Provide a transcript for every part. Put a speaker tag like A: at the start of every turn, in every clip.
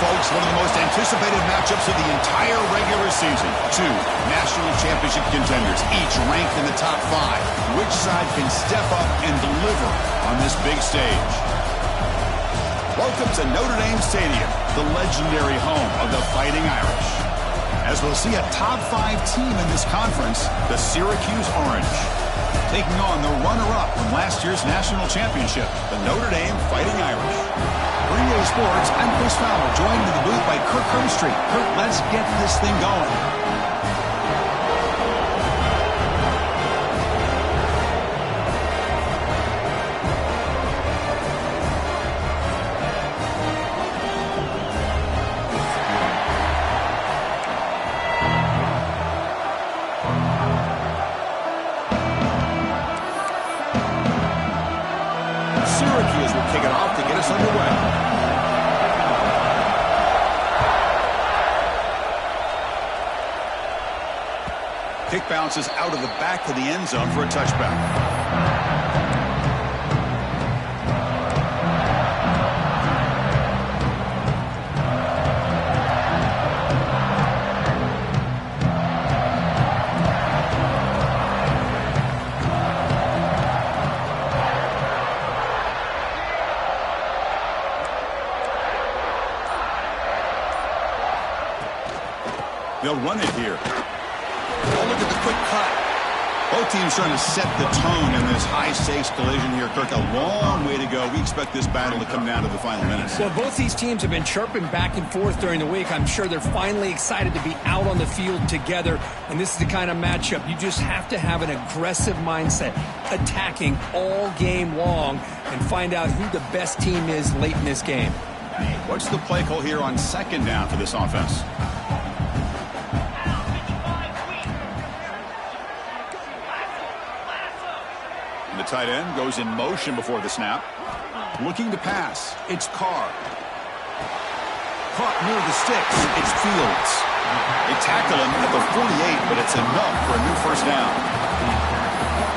A: folks, one of the most anticipated matchups of the entire regular season. Two national championship contenders, each ranked in the top 5. Which side can step up and deliver on this big stage? Welcome to Notre Dame Stadium, the legendary home of the Fighting Irish. As we'll see a top 5 team in this conference, the Syracuse Orange, taking on the runner-up from last year's national championship, the Notre Dame Fighting Irish. For EA Sports, I'm Chris Fowler, joined in the booth by Kirk Hermstreet. Kirk, let's get this thing going. Syracuse will kick it off to get us underway. Kick bounces out of the back of the end zone for a touchback. They'll run it here. Oh, look at the quick cut. Both teams trying to set the tone in this high-stakes collision here. Kirk, a long way to go. We expect this battle to come down to the final minutes.
B: Well, both these teams have been chirping back and forth during the week. I'm sure they're finally excited to be out on the field together. And this is the kind of matchup you just have to have an aggressive mindset, attacking all game long, and find out who the best team is late in this game.
A: What's the play call here on second down for this offense? The tight end goes in motion before the snap. Looking to pass. It's Carr. Caught near the sticks. It's Fields. They tackle him at the 48, but it's enough for a new first down.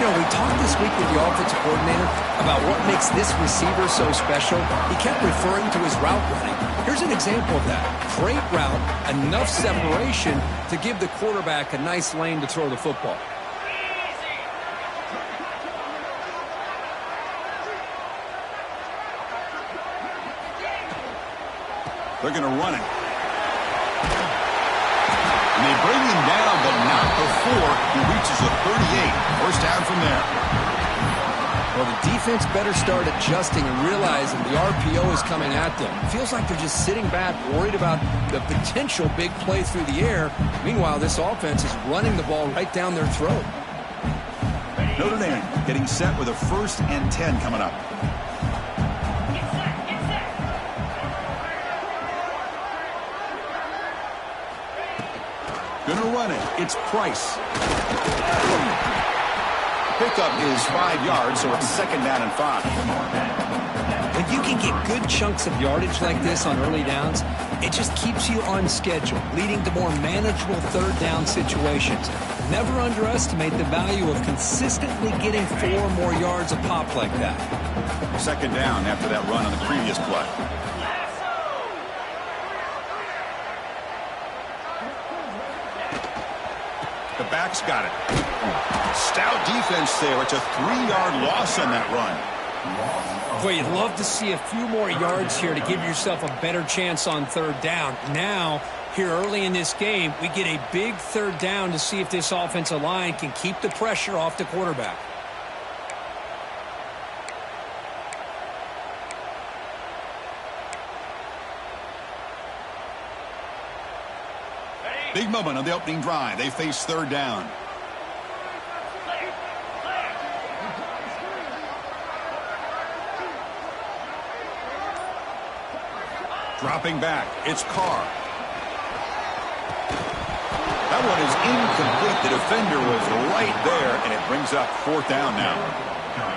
B: You know, we talked this week with the offensive coordinator about what makes this receiver so special. He kept referring to his route running. Here's an example of that. Great route, enough separation to give the quarterback a nice lane to throw the football.
A: They're going to run it. And they bring him down, but not before he reaches the 38. First down from there.
B: Well, the defense better start adjusting and realizing the RPO is coming at them. It feels like they're just sitting back, worried about the potential big play through the air. Meanwhile, this offense is running the ball right down their throat.
A: Notre Dame getting set with a 1st and 10 coming up. Gonna run it. It's Price. Pickup is 5 yards, so it's second down and 5.
B: When you can get good chunks of yardage like this on early downs, it just keeps you on schedule, leading to more manageable third down situations. Never underestimate the value of consistently getting 4 more yards a pop like that.
A: Second down after that run on the previous play. The back's got it. Stout defense there. It's a 3-yard loss on that run.
B: Boy, you'd love to see a few more yards here to give yourself a better chance on third down. Now, here early in this game, we get a big third down to see if this offensive line can keep the pressure off the quarterback.
A: Big moment on the opening drive. They face third down. Dropping back. It's Carr. That one is incomplete. The defender was right there, and it brings up 4th down now.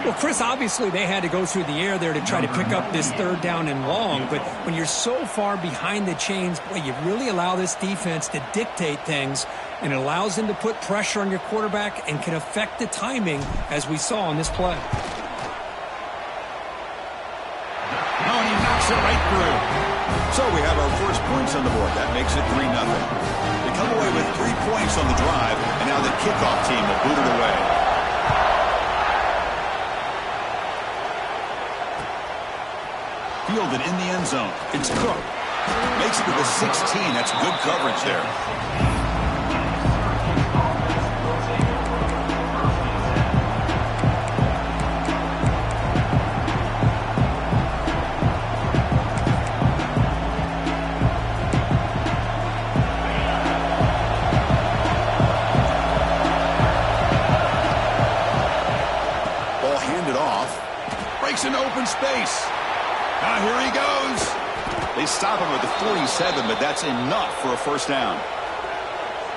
B: Well, Chris, obviously they had to go through the air there to try to pick up this third down and long, but when you're so far behind the chains, boy, you really allow this defense to dictate things, and it allows them to put pressure on your quarterback and can affect the timing, as we saw on this play.
A: Oh, and he knocks it right through. So we have our first points on the board. That makes it 3-0. They come away with 3 points on the drive, and now the kickoff team will boot it away. Fielded in the end zone. It's Cook. Makes it to the 16. That's good coverage there. Ball handed off. Breaks an open space. Now here he goes. They stop him at the 47, but that's enough for a first down.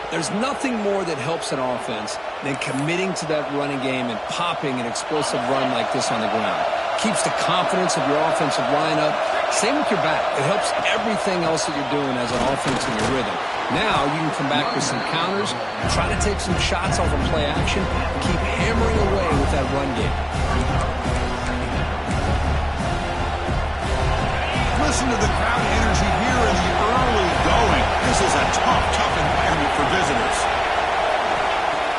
B: There's nothing more that helps an offense than committing to that running game and popping an explosive run like this on the ground. Keeps the confidence of your offensive lineup. Same with your back. It helps everything else that you're doing as an offense in your rhythm. Now you can come back with some counters, try to take some shots off of play action, and keep hammering away with that run game.
A: Listen to the crowd energy here in the early going. This is a tough environment for visitors.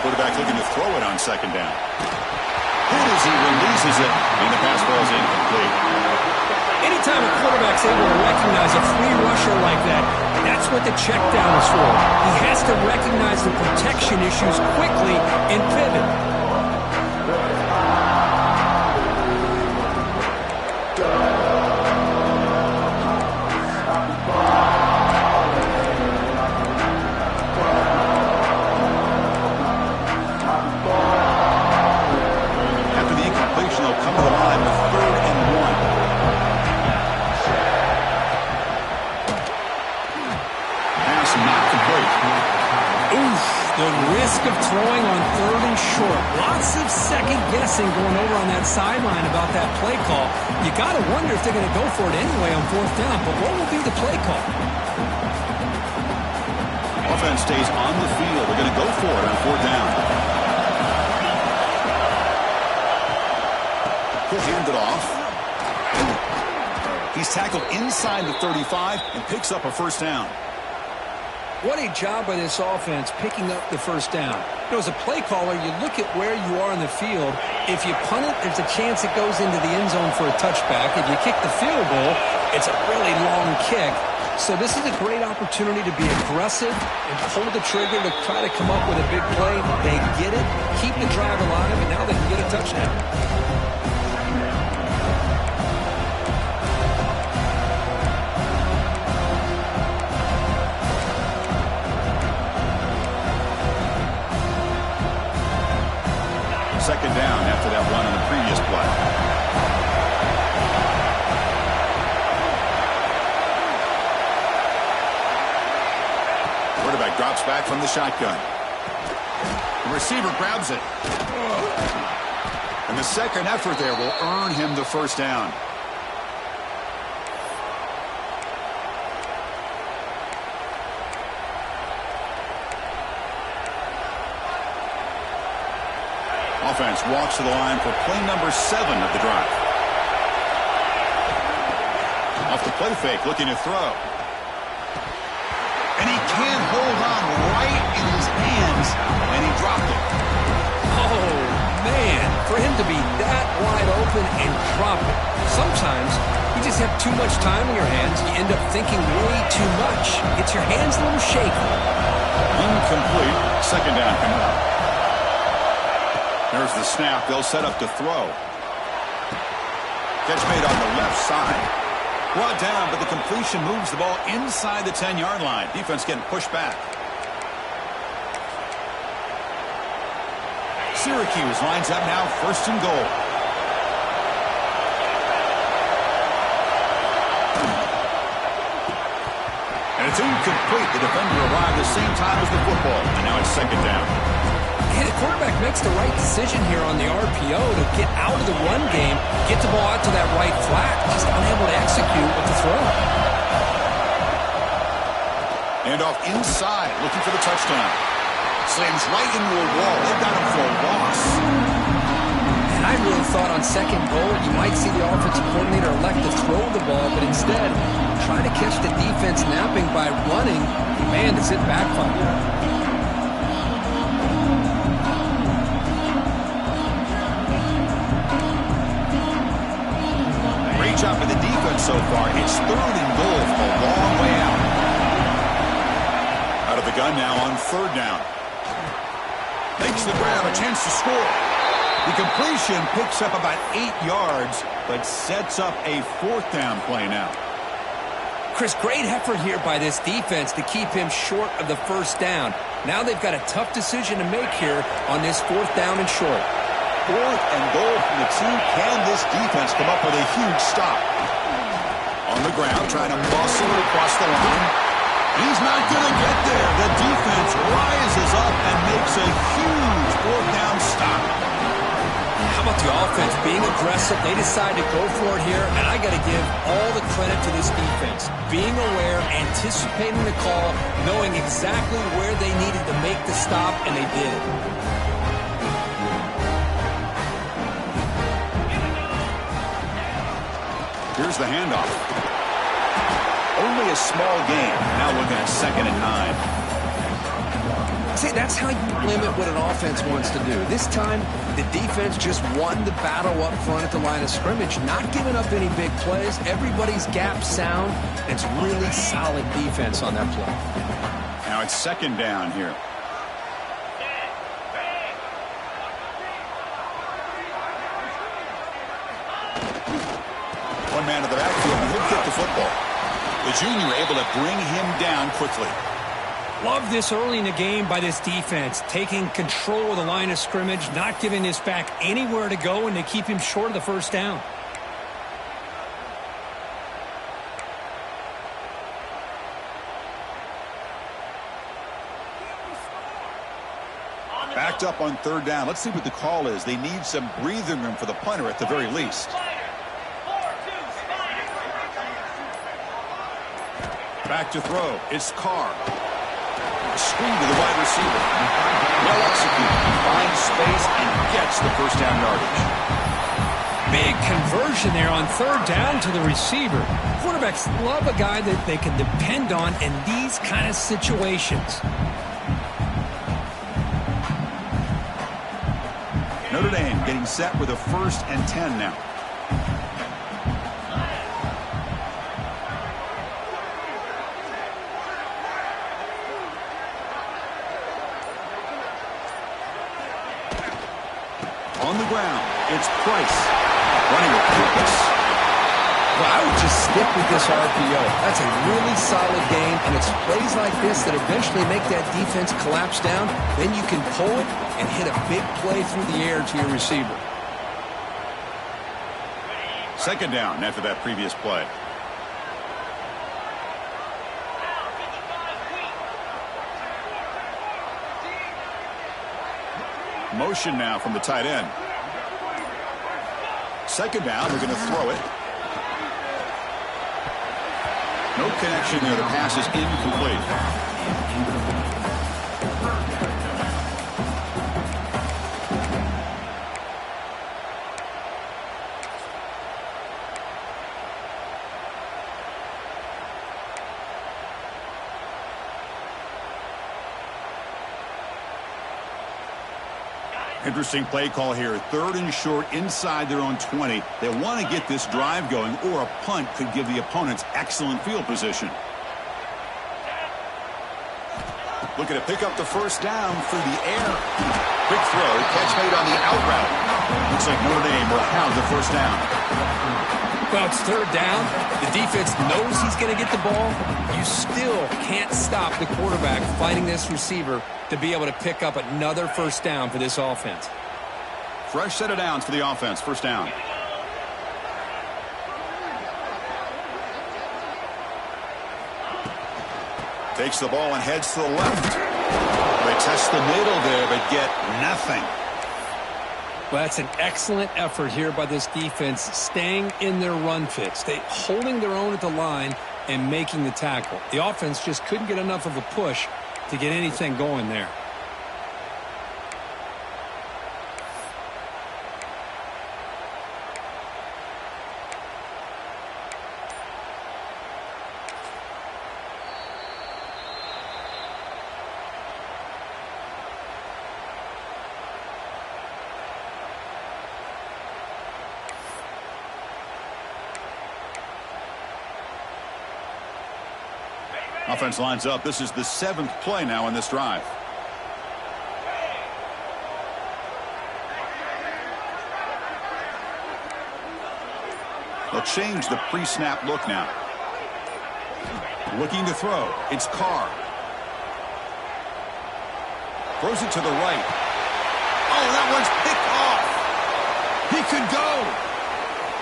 A: Quarterback looking to throw it on second down. Hit as he releases it, and the pass ball is incomplete.
B: Anytime a quarterback's able to recognize a free rusher like that, that's what the check down is for. He has to recognize the protection issues quickly and pivot. Of throwing on third and short. Lots of second guessing going over on that sideline about that play call. You got to wonder if they're going to go for it anyway on fourth down, but what will be the play call?
A: Offense stays on the field. They're going to go for it on fourth down. He'll hand it off. He's tackled inside the 35 and picks up a first down.
B: What a job by this offense picking up the first down. You know, as a play caller, you look at where you are in the field. If you punt it, there's a chance it goes into the end zone for a touchback. If you kick the field goal, it's a really long kick. So this is a great opportunity to be aggressive and pull the trigger to try to come up with a big play. They get it, keep the drive alive, and now they can get a touchdown.
A: Second down after that run on the previous play. Quarterback drops back from the shotgun. The receiver grabs it. And the second effort there will earn him the first down. Offense walks to the line for play number 7 of the drive. Off the play fake, looking to throw. And he can't hold on right in his hands, and he dropped it.
B: Oh, man, for him to be that wide open and drop it. Sometimes you just have too much time in your hands. You end up thinking way too much. Gets your hands a little shaky.
A: Incomplete. Second down coming up. There's the snap. They'll set up to throw. Catch made on the left side. Brought down, but the completion moves the ball inside the 10-yard line. Defense getting pushed back. Syracuse lines up now, first and goal. And it's incomplete. The defender arrived the same time as the football, and now it's second down.
B: And the quarterback makes the right decision here on the RPO to get out of the run game, get the ball out to that right flat, just unable to execute with the throw.
A: And off inside, looking for the touchdown. Slams right into a wall. They've got him for a loss.
B: And I I really thought on second goal you might see the offensive coordinator elect to throw the ball, but instead try to catch the defense napping by running. Man, does it backfire.
A: Great job by the defense so far. It's 3rd and goal from a long way out. Out of the gun now on 3rd down. Makes the grab, a chance to score. The completion picks up about 8 yards, but sets up a 4th down play now.
B: Chris, great effort here by this defense to keep him short of the 1st down. Now they've got a tough decision to make here on this 4th down and short.
A: 4th and goal from the 2. Can this defense come up with a huge stop? On the ground, trying to muscle it across the line. He's not going to get there. The defense rises up and makes a huge 4th down stop.
B: How about the offense being aggressive? They decide to go for it here, and I got to give all the credit to this defense. Being aware, anticipating the call, knowing exactly where they needed to make the stop, and they did.
A: Here's the handoff. Only a small gain. Now looking at 2nd and 9.
B: See, that's how you limit what an offense wants to do. This time, the defense just won the battle up front at the line of scrimmage, not giving up any big plays. Everybody's gap sound. It's really solid defense on that play.
A: Now it's 2nd down here. One man to the backfield, and he'll kick the football. The junior able to bring him down quickly.
B: Love this early in the game by this defense, taking control of the line of scrimmage, not giving this back anywhere to go, and to keep him short of the 1st down.
A: Backed up on 3rd down. Let's see what the call is. They need some breathing room for the punter at the very least. Back to throw. It's Carr. Screen to the wide receiver. Well executed. Finds space and gets the 1st down yardage.
B: Big conversion there on 3rd down to the receiver. Quarterbacks love a guy that they can depend on in these kind of situations.
A: Notre Dame getting set with a 1st and 10 now. On the ground, it's Price. Running with purpose.
B: Well, I would just stick with this RPO. That's a really solid game, and it's plays like this that eventually make that defense collapse down. Then you can pull it and hit a big play through the air to your receiver.
A: 2nd down after that previous play. Motion now from the tight end. 2nd down, they're going to throw it. No connection there. The pass is incomplete. Interesting play call here. 3rd and short inside their own 20. They want to get this drive going, or a punt could give the opponents excellent field position. Looking to pick up the 1st down through the air. Quick throw. Catch made on the out route. Looks like Notre Dame will have the 1st down.
B: Well, it's 3rd down. The defense knows he's going to get the ball. You still can't stop the quarterback fighting this receiver to be able to pick up another 1st down for this offense.
A: Fresh set of downs for the offense. 1st down. Takes the ball and heads to the left. They test the middle there, but get nothing.
B: Well, that's an excellent effort here by this defense, staying in their run fits. They holding their own at the line and making the tackle. The offense just couldn't get enough of a push to get anything going there.
A: Offense lines up. This is the 7th play now in this drive. They'll change the pre-snap look now. Looking to throw. It's Carr. Throws it to the right. Oh, that one's picked off. He could go.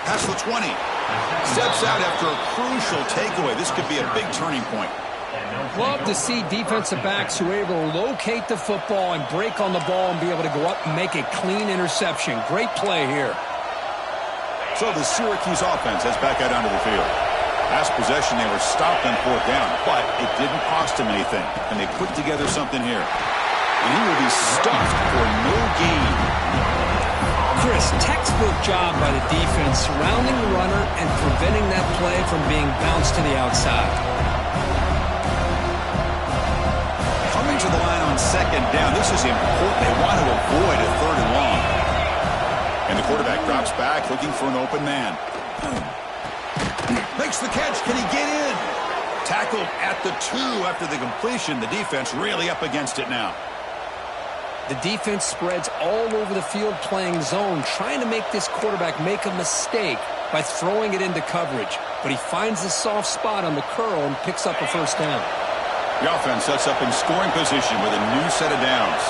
A: Past the 20. Steps out after a crucial takeaway. This could be a big turning point.
B: Love to see defensive backs who are able to locate the football and break on the ball and be able to go up and make a clean interception. Great play here.
A: So the Syracuse offense heads back out onto the field. Last possession, they were stopped on 4th down, but it didn't cost them anything, and they put together something here. And he will be stuffed for no gain.
B: Chris, textbook job by the defense surrounding the runner and preventing that play from being bounced to the outside.
A: Coming to the line on 2nd down, this is important. They want to avoid a 3rd and long. And the quarterback drops back looking for an open man. Makes the catch. Can he get in? Tackled at the 2 after the completion. The defense really up against it now.
B: The defense spreads all over the field playing zone, trying to make this quarterback make a mistake by throwing it into coverage. But he finds the soft spot on the curl and picks up a 1st down.
A: The offense sets up in scoring position with a new set of downs.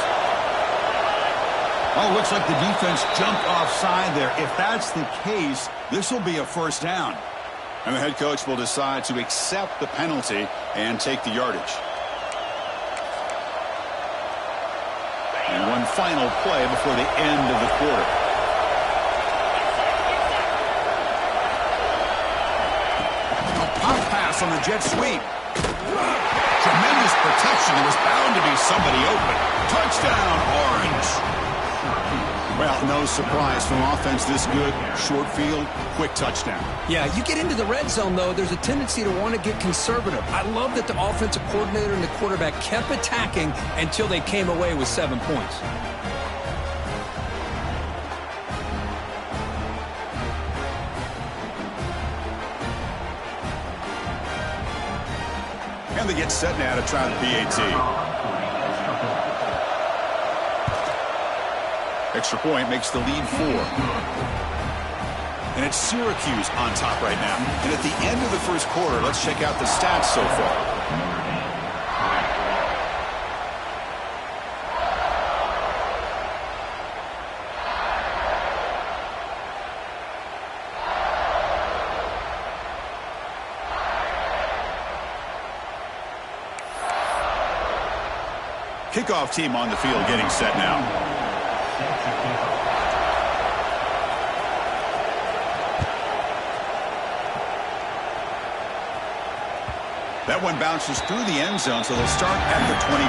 A: Oh, looks like the defense jumped offside there. If that's the case, this will be a 1st down. And the head coach will decide to accept the penalty and take the yardage. And one final play before the end of the quarter. A pop pass on the jet sweep. Tremendous protection. There was bound to be somebody open. Touchdown, Orange. Well, no surprise from offense this good. Short field, quick touchdown.
B: Yeah, you get into the red zone, though, there's a tendency to want to get conservative. I love that the offensive coordinator and the quarterback kept attacking until they came away with 7 points.
A: And they get set now to try the PAT. Extra point makes the lead 4. And it's Syracuse on top right now. And at the end of the 1st quarter, let's check out the stats so far. Kickoff team on the field getting set now. That one bounces through the end zone, so they'll start at the 25.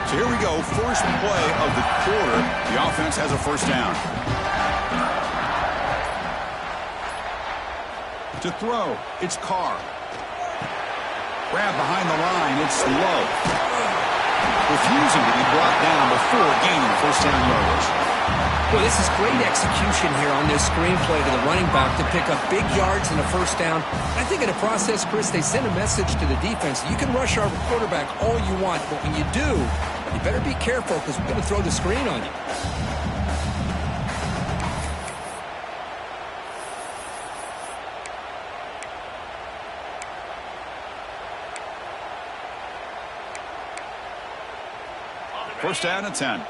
A: So here we go, first play of the quarter. The offense has a 1st down. To throw, it's Carr. Grab behind the line, it's Love. Refusing to be brought down before gaining 1st down yardage.
B: Well, this is great execution here on this screenplay to the running back to pick up big yards and a 1st down. I think in the process, Chris, they send a message to the defense. You can rush our quarterback all you want, but when you do, you better be careful because we're going to throw the screen on you.
A: First down and 10.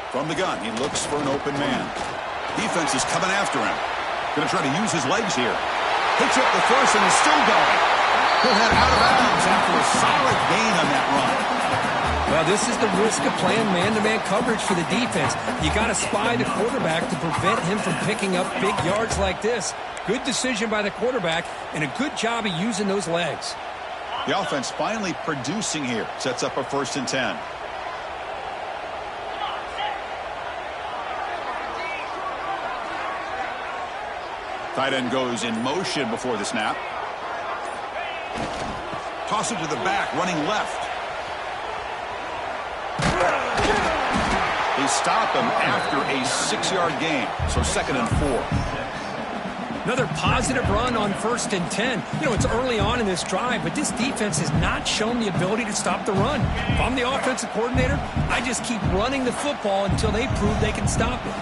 A: From the gun, he looks for an open man. Defense is coming after him. Going to try to use his legs here. Hits up the first and is still going. He'll head out of bounds after a solid gain on that run.
B: Well, this is the risk of playing man-to-man coverage for the defense. You got to spy the quarterback to prevent him from picking up big yards like this. Good decision by the quarterback and a good job of using those legs.
A: The offense finally producing here. Sets up a 1st and 10. Tight end goes in motion before the snap. Toss it to the back, running left. They stop him after a 6-yard gain, so 2nd and 4.
B: Another positive run on 1st and 10. You know, it's early on in this drive, but this defense has not shown the ability to stop the run. If I'm the offensive coordinator, I just keep running the football until they prove they can stop it.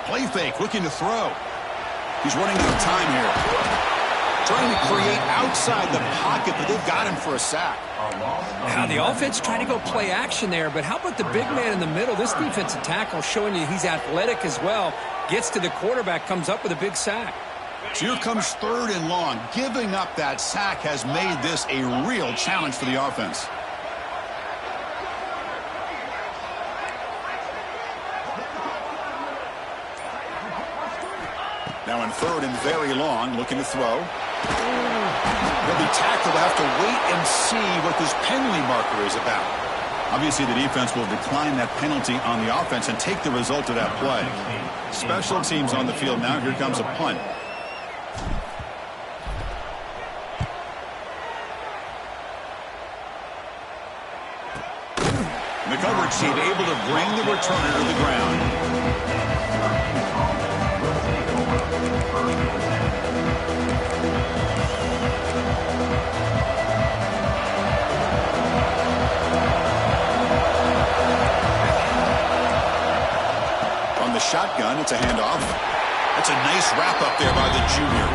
A: Play fake, looking to throw. He's running out of time here. Trying to create outside the pocket, but they've got him for a sack.
B: Now, the offense trying to go play action there, but how about the big man in the middle? This defensive tackle showing you he's athletic as well. Gets to the quarterback, comes up with a big sack.
A: So here comes 3rd and long. Giving up that sack has made this a real challenge for the offense. Now in 3rd and very long, looking to throw. He'll be tackled. They'll have to wait and see what this penalty marker is about. Obviously, the defense will decline that penalty on the offense and take the result of that play. Special teams on the field now. Here comes a punt. The coverage team able to bring the returner to the ground. Shotgun, it's a handoff. That's a nice wrap up there by the junior.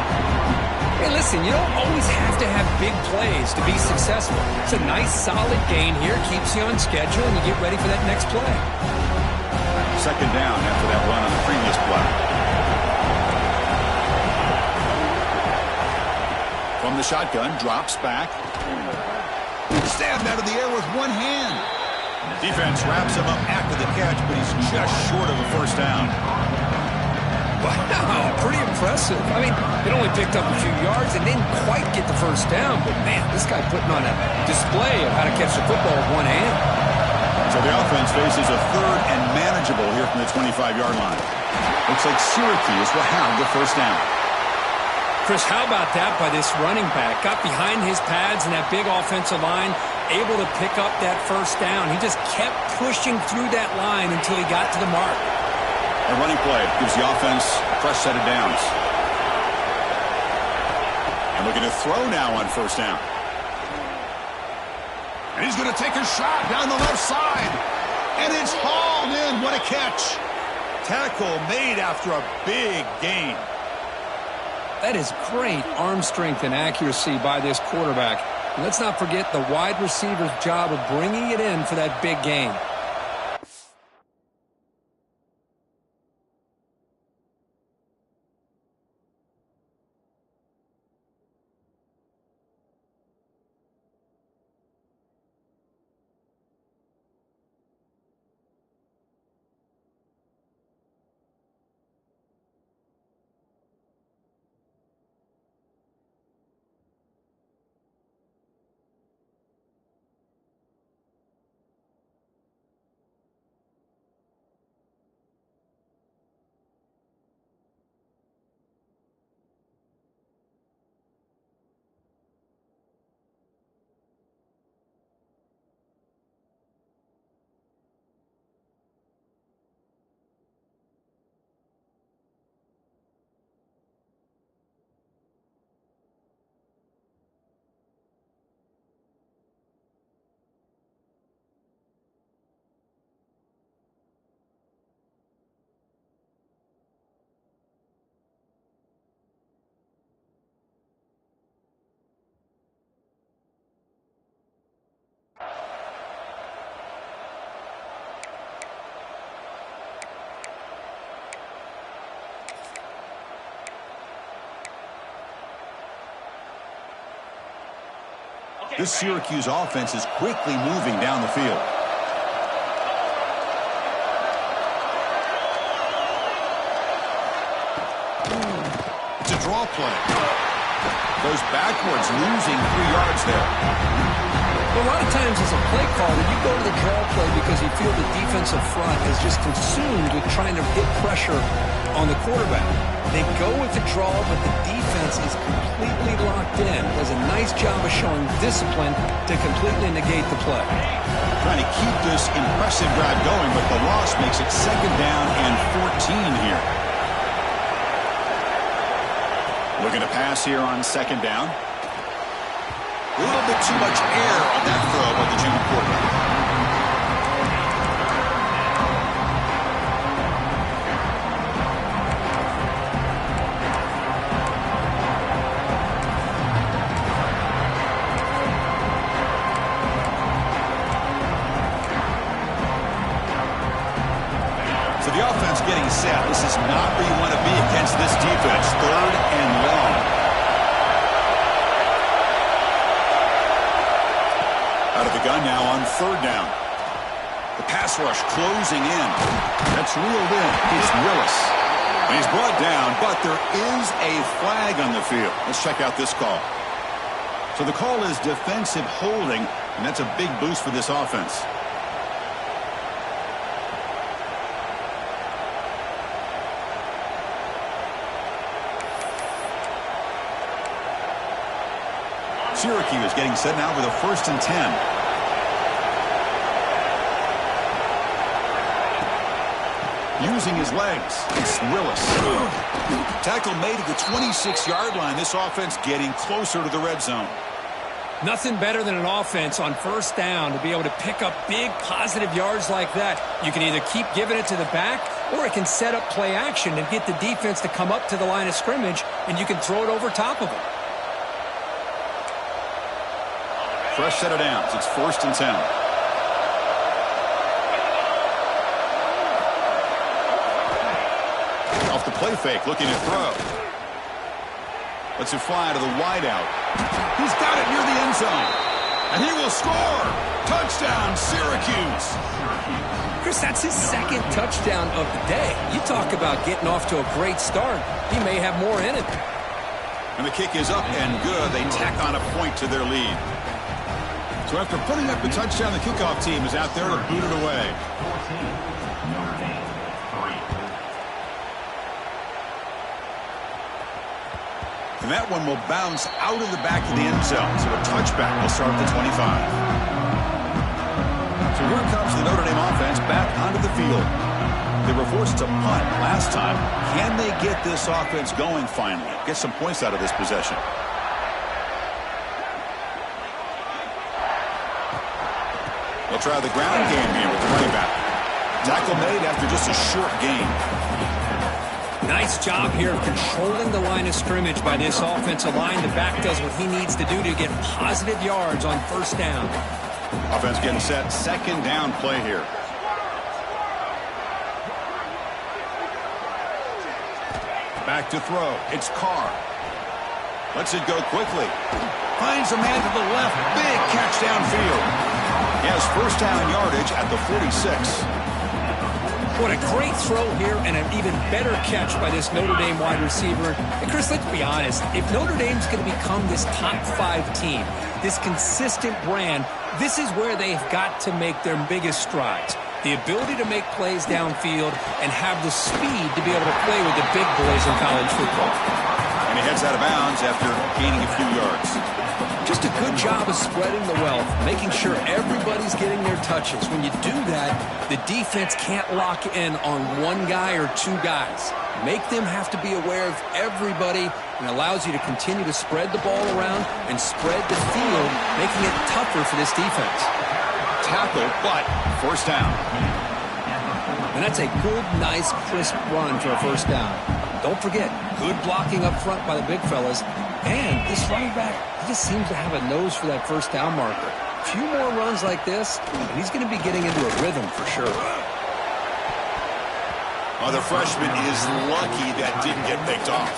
B: Hey, listen, you don't always have to have big plays to be successful. It's a nice, solid gain here. Keeps you on schedule, and you get ready for that next play.
A: 2nd down after that run on the previous play. From the shotgun, drops back. Stabbed out of the air with one hand. Defense wraps him up after the catch, but he's just short of a 1st down.
B: Wow, pretty impressive. I mean, it only picked up a few yards and didn't quite get the 1st down, but man, this guy putting on a display of how to catch the football with one hand.
A: So the offense faces a 3rd and manageable here from the 25-yard line. Looks like Syracuse will have the 1st down.
B: Chris, how about that by this running back? Got behind his pads and that big offensive line, able to pick up that 1st down. He just kept pushing through that line until he got to the mark.
A: A running play gives the offense a fresh set of downs. And looking to throw now on 1st down. And he's going to take a shot down the left side. And it's hauled in. What a catch. Tackle made after a big gain.
B: That is great arm strength and accuracy by this quarterback. And let's not forget the wide receiver's job of bringing it in for that big gain.
A: This Syracuse offense is quickly moving down the field. It's a draw play. Goes backwards, losing 3 yards there.
B: Well, a lot of times as a play caller, you go to the draw play because you feel the defensive front is just consumed with trying to get pressure on the quarterback. They go with the draw, but the defense is completely locked in. Does a nice job of showing discipline to completely negate the play.
A: Trying to keep this impressive drive going, but the loss makes it 2nd down and 14 here. Looking to pass here on 2nd down. A little bit too much air on that throw by the junior quarterback. So the offense getting set. This is not where you want to be against this defense. 3rd and long. Out of the gun now on 3rd down. The pass rush closing in. That's reeled in. It's Willis. And he's brought down, but there is a flag on the field. Let's check out this call. So the call is defensive holding, and that's a big boost for this offense. Syracuse getting set now with a 1st and 10. Using his legs. It's Willis. Tackle made at the 26-yard line. This offense getting closer to the red zone.
B: Nothing better than an offense on 1st down to be able to pick up big positive yards like that. You can either keep giving it to the back, or it can set up play action and get the defense to come up to the line of scrimmage, and you can throw it over top of them.
A: Fresh set of downs. It's 1st and 10. Off the play fake, looking to throw. Lets it fly to the wideout. He's got it near the end zone. And he will score. Touchdown, Syracuse.
B: Chris, that's his 2nd touchdown of the day. You talk about getting off to a great start. He may have more in it.
A: And the kick is up and good. They tack on a point to their lead. So after putting up the touchdown, the kickoff team is out there to boot it away. And that one will bounce out of the back of the end zone. So a touchback will start at the 25. So here comes the Notre Dame offense back onto the field. They were forced to punt last time. Can they get this offense going finally? Get some points out of this possession. They'll try the ground game here with the running back. Tackle made after just a short gain.
B: Nice job here of controlling the line of scrimmage by this offensive line. The back does what he needs to do to get positive yards on 1st down.
A: Offense getting set. 2nd down play here. Back to throw. It's Carr. Lets it go quickly. Finds a man to the left. Big catch downfield. He has 1st down yardage at the 46.
B: What a great throw here, and an even better catch by this Notre Dame wide receiver. And Chris, let's be honest. If Notre Dame's going to become this top 5 team, this consistent brand, this is where they've got to make their biggest strides. The ability to make plays downfield and have the speed to be able to play with the big boys in college football.
A: And he heads out of bounds after gaining a few yards.
B: Just a good job of spreading the wealth, making sure everybody's getting their touches. When you do that, the defense can't lock in on one guy or 2 guys. Make them have to be aware of everybody, and allows you to continue to spread the ball around and spread the field, making it tougher for this defense.
A: Tackle, but 1st down.
B: And that's a good, nice, crisp run for a 1st down. Don't forget, good blocking up front by the big fellas. And this running back, he just seems to have a nose for that 1st down marker. A few more runs like this, and he's going to be getting into a rhythm for sure.
A: Oh, the freshman is lucky that didn't get picked off.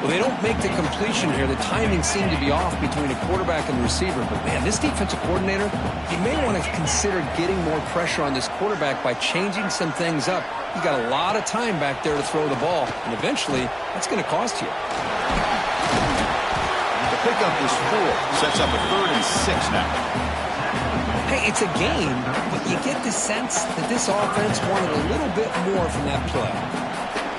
B: Well, they don't make the completion here. The timing seemed to be off between a quarterback and the receiver. But, man, this defensive coordinator, he may want to consider getting more pressure on this quarterback by changing some things up. He got a lot of time back there to throw the ball, and eventually that's going to cost you.
A: The pickup is 4. Sets up a 3rd and 6 now.
B: Hey, it's a game, but you get the sense that this offense wanted a little bit more from that play.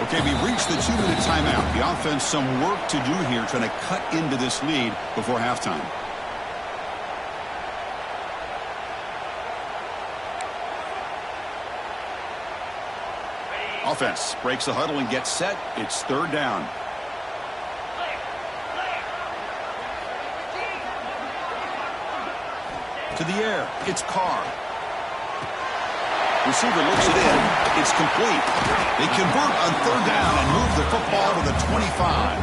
A: Okay, we've reached the 2-minute timeout. The offense some work to do here trying to cut into this lead before halftime. Offense breaks the huddle and gets set. It's 3rd down. To the air. It's Carr. Receiver looks it in. It's complete. They convert on 3rd down and move the football to the 25.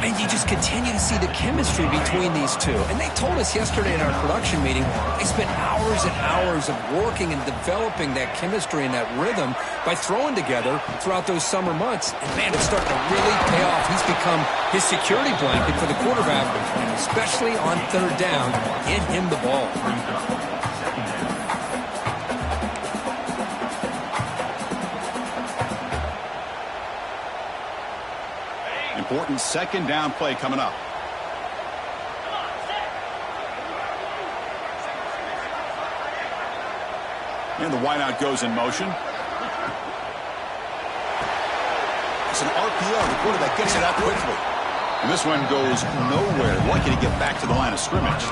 B: And you just continue to see the chemistry between these two. And they told us yesterday in our production meeting, they spent hours and hours of working and developing that chemistry and that rhythm by throwing together throughout those summer months. And, man, it's starting to really pay off. He's become his security blanket for the quarterback, and especially on 3rd down, get him the ball.
A: Important 2nd down play coming up. And the wideout goes in motion. It's an RPO. The quarterback gets it out quickly. And this one goes nowhere. Lucky to get back to the line of scrimmage.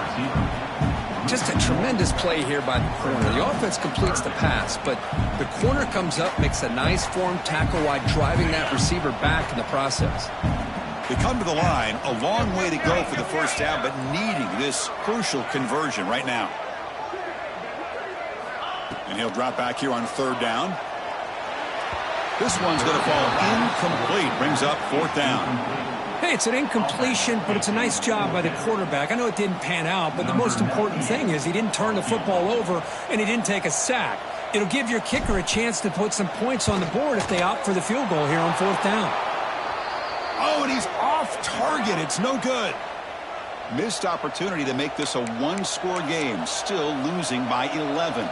B: Just a tremendous play here by the corner. The offense completes the pass, but the corner comes up, makes a nice form tackle while driving that receiver back in the process.
A: They come to the line, a long way to go for the 1st down, but needing this crucial conversion right now. And he'll drop back here on 3rd down. This one's going to fall incomplete. Brings up 4th down.
B: Hey, it's an incompletion, but it's a nice job by the quarterback. I know it didn't pan out, but the most important thing is he didn't turn the football over and he didn't take a sack. It'll give your kicker a chance to put some points on the board if they opt for the field goal here on 4th down.
A: Oh, and he's off target. It's no good. Missed opportunity to make this a 1-score game. Still losing by 11.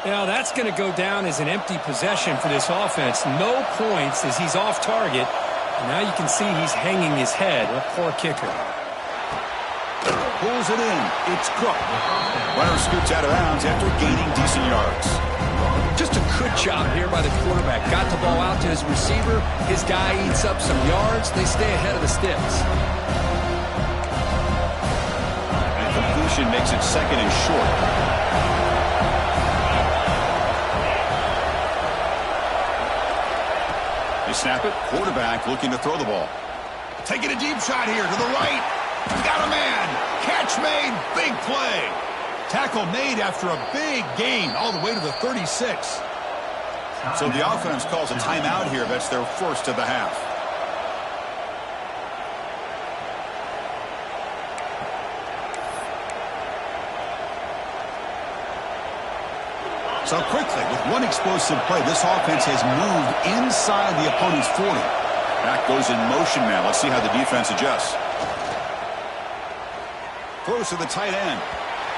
B: Now, that's going to go down as an empty possession for this offense. No points as he's off target. And now you can see he's hanging his head. A poor kicker.
A: Pulls it in. It's Cook. Runner scoots out of bounds after gaining decent yards.
B: Just a good job here by the quarterback. Got the ball out to his receiver. His guy eats up some yards. They stay ahead of the sticks.
A: And completion makes it 2nd and short. They snap it. Quarterback looking to throw the ball. Taking a deep shot here to the right. Got a man. Catch made. Big play. Tackle made after a big gain all the way to the 36. So the offense calls a timeout here. That's their 1st of the half. So quickly, with one explosive play, this offense has moved inside the opponent's 40. Back goes in motion now. Let's see how the defense adjusts. Throws to the tight end.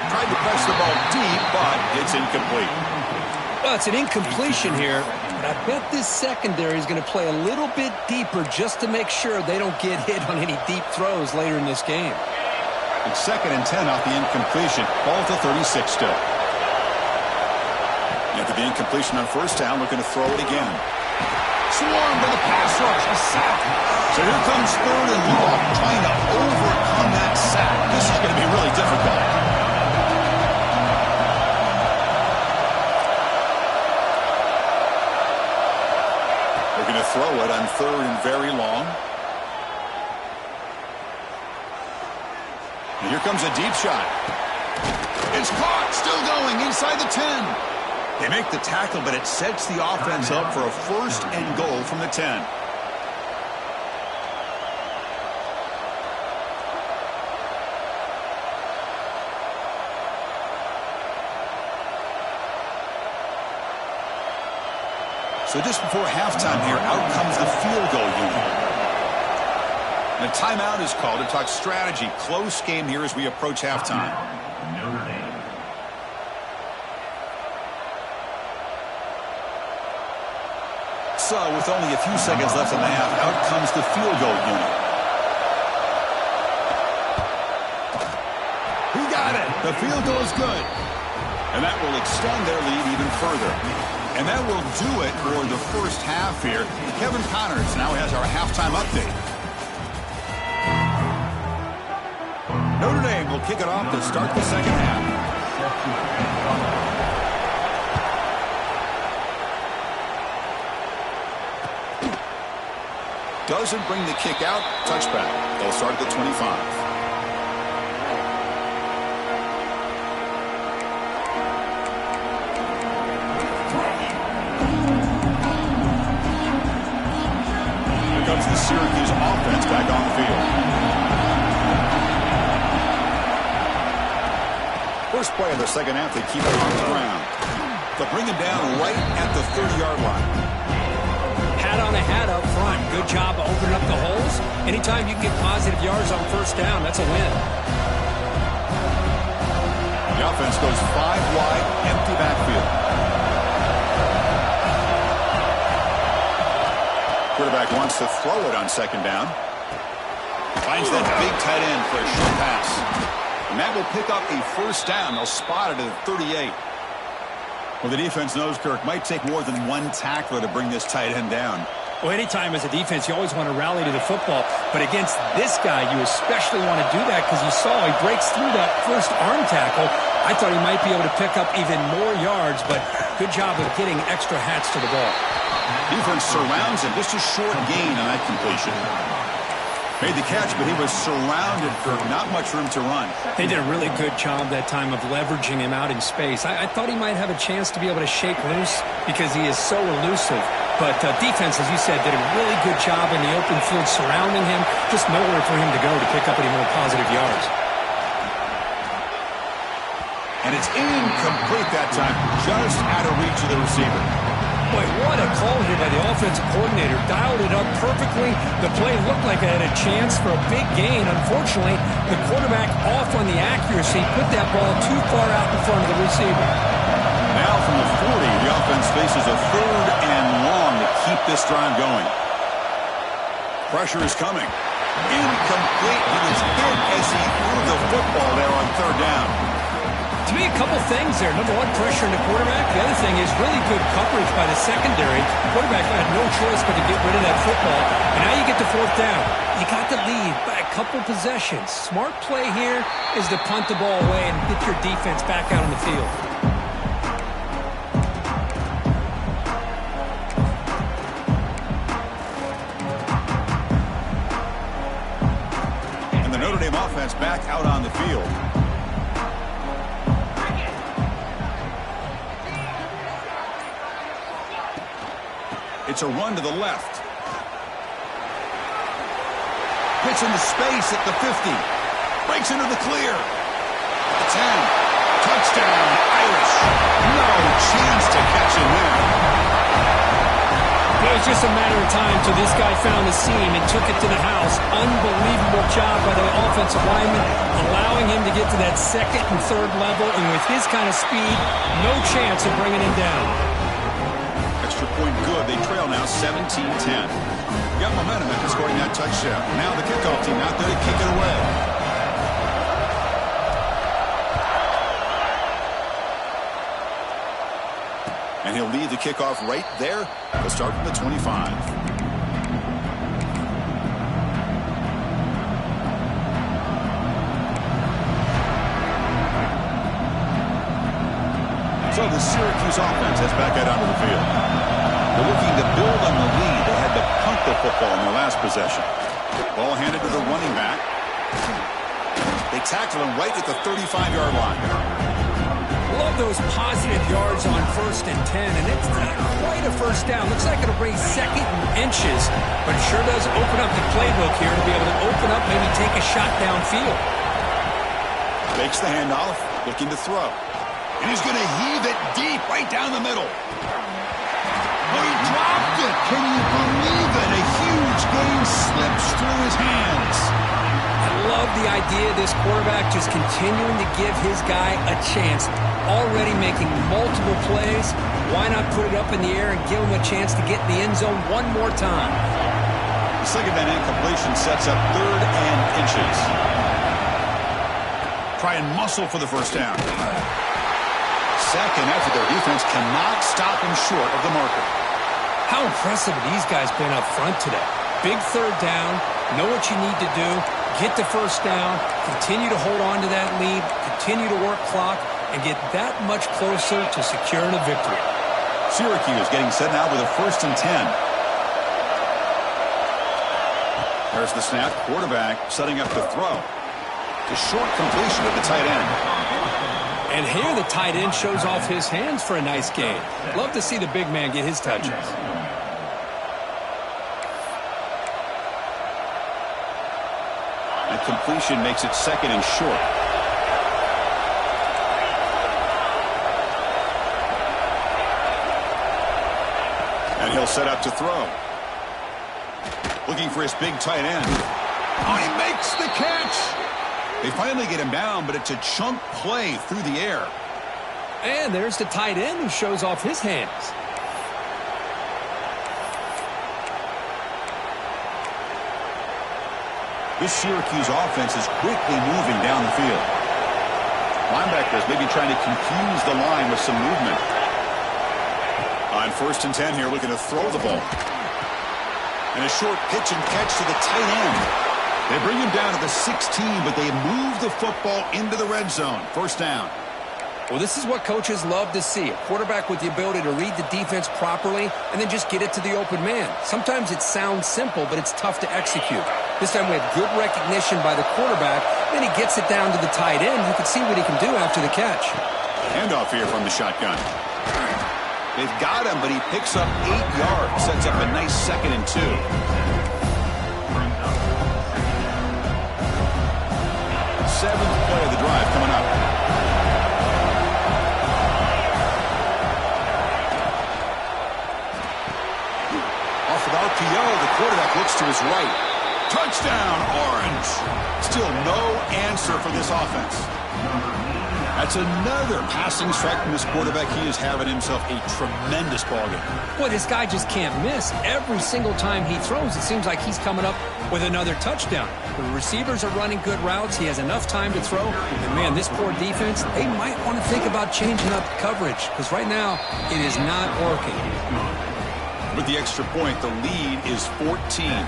A: Tried to press the ball deep, but it's incomplete.
B: Well, it's an incompletion here, but I bet this secondary is going to play a little bit deeper just to make sure they don't get hit on any deep throws later in this game.
A: It's 2nd and 10 off the incompletion. Ball to 36 still. After the incompletion on 1st down, looking to throw it again. Swarmed by the pass rush. A sack. So here comes 3rd and long, trying to overcome that sack. This is going to be really difficult. Looking to throw it on 3rd and very long. And here comes a deep shot. It's caught. Still going inside the 10. They make the tackle, but it sets the offense up for a 1st and goal from the 10. So just before halftime here, out comes the field goal unit. And a timeout is called to talk strategy. Close game here as we approach halftime. So with only a few seconds left in the half, out comes the field goal unit.
B: got it.
A: The field goal is good. And that will extend their lead even further. And that will do it for the first half here. Kevin Connors now has our halftime update. Notre Dame will kick it off to start the second half. Doesn't bring the kick out. Touchback. They'll start at the 25. Comes the Syracuse offense back on the field. First play of the second half, they keep it on the ground. They'll bring him down right at the 30-yard line.
B: Hat on a hat up front. Good job of opening up the holes. Anytime you can get positive yards on first down, that's a win.
A: The offense goes 5 wide, empty backfield. Quarterback wants to throw it on second down. Finds that big tight end for a short pass. And that will pick up a first down. They'll spot it at the 38. Well, the defense knows, Kirk, might take more than one tackler to bring this tight end down.
B: Well, anytime as a defense, you always want to rally to the football. But against this guy, you especially want to do that because you saw he breaks through that first arm tackle. I thought he might be able to pick up even more yards, but good job of getting extra hats to the ball.
A: Defense surrounds him. Just a short gain on that completion. Made the catch, but he was surrounded for not much room to run.
B: They did a really good job that time of leveraging him out in space. I thought he might have a chance to be able to shake loose because he is so elusive. But defense, as you said, did a really good job in the open field surrounding him. Just nowhere for him to go to pick up any more positive yards.
A: And it's incomplete that time, just out of reach of the receiver.
B: Boy, what a call here by the offensive coordinator. Dialed it up perfectly. The play looked like it had a chance for a big gain. Unfortunately, the quarterback off on the accuracy, put that ball too far out in front of the receiver.
A: Now from the 40, the offense faces a 3rd and long to keep this drive going. Pressure is coming. Incomplete. He was hit as he threw the football there on 3rd down.
B: To me, a couple things there. Number one, pressure on the quarterback. The other thing is really good coverage by the secondary. Quarterback had no choice but to get rid of that football. And now you get to 4th down. You got the lead by a couple possessions. Smart play here is to punt the ball away and get your defense back out on the field.
A: And the Notre Dame offense back out on the field. It's a run to the left. Hits into space at the 50. Breaks into the clear. The 10. Touchdown, Irish. No chance to catch him there.
B: It was just a matter of time till this guy found a seam and took it to the house. Unbelievable job by the offensive lineman, allowing him to get to that 2nd and 3rd level. And with his kind of speed, no chance of bringing him down.
A: Extra point good. They trail now 17-10. Got momentum after scoring that touchdown. Now the kickoff team out there to kick it away. And he'll lead the kickoff right there. They'll start from the 25. So the Syracuse offense has back out onto the field. They're looking to build on the lead. They had to punt the football in their last possession. Ball handed to the running back. They tackle him right at the 35-yard line.
B: Love those positive yards on 1st and 10, and it's not quite a first down. Looks like it'll bring 2nd and inches, but it sure does open up the playbook here to be able to open up, maybe take a shot downfield.
A: Fakes the handoff, looking to throw. And he's going to heave it deep right down the middle. Oh, he dropped it. Can you believe it? A huge gain slips through his hands.
B: I love the idea of this quarterback just continuing to give his guy a chance. Already making multiple plays. Why not put it up in the air and give him a chance to get in the end zone one more time?
A: The 2nd down incompletion sets up 3rd and inches. try and muscle for the first down. Second effort, their defense cannot stop him short of the marker.
B: How impressive have these guys been up front today? Big third down, know what you need to do, get the first down, continue to hold on to that lead, continue to work clock, and get that much closer to securing a victory.
A: Syracuse getting set now with a 1st and 10. There's the snap. Quarterback setting up the throw. The short completion of the tight end.
B: And here the tight end shows off his hands for a nice gain. Love to see the big man get his touches.
A: That completion makes it 2nd and short. And he'll set up to throw. Looking for his big tight end. Oh, he makes the catch. They finally get him down, but it's a chunk play through the air.
B: And there's the tight end who shows off his hands.
A: This Syracuse offense is quickly moving down the field. Linebackers maybe trying to confuse the line with some movement. On 1st and 10 here, looking to throw the ball. And a short pitch and catch to the tight end. They bring him down to the 16, but they move the football into the red zone. 1st down.
B: Well, this is what coaches love to see. A quarterback with the ability to read the defense properly and then just get it to the open man. Sometimes it sounds simple, but it's tough to execute. This time we have good recognition by the quarterback. Then he gets it down to the tight end. You can see what he can do after the catch.
A: Handoff here from the shotgun. They've got him, but he picks up 8 yards. Sets up a nice 2nd and 2. Seventh play of the drive coming up. Off of RPO, the quarterback looks to his right. Touchdown, Orange. Still no answer for this offense. That's another passing strike from this quarterback. He is having himself a tremendous ballgame.
B: Boy, this guy just can't miss. Every single time he throws, it seems like he's coming up with another touchdown. The receivers are running good routes. He has enough time to throw. And, man, this poor defense, they might want to think about changing up coverage because right now it is not working.
A: With the extra point, the lead is 14.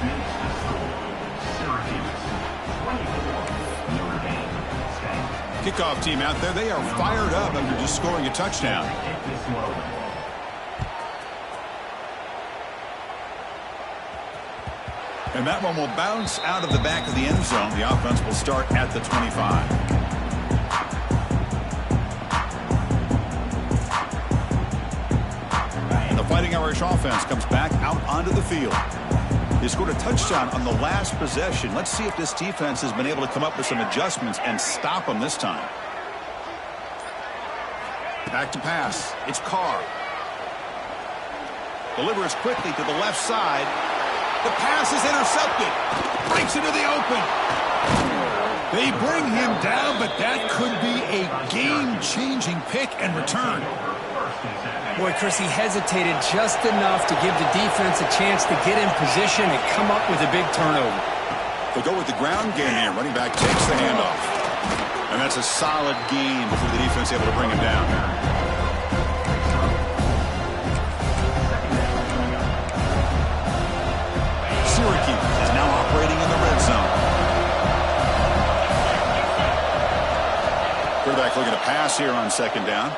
A: Kickoff team out there, they are fired up after just scoring a touchdown. And that one will bounce out of the back of the end zone. The offense will start at the 25. And the Fighting Irish offense comes back out onto the field. They scored a touchdown on the last possession. Let's see if this defense has been able to come up with some adjustments and stop them this time. Back to pass. It's Carr. Delivers quickly to the left side. The pass is intercepted. Breaks into the open. They bring him down, but that could be a game-changing pick and return.
B: Boy, Chris, he hesitated just enough to give the defense a chance to get in position and come up with a big turnover.
A: They go with the ground game here. Running back takes the handoff. And that's a solid gain before the defense able to bring him down. Syracuse is now operating in the red zone. Quarterback looking to pass here on 2nd down.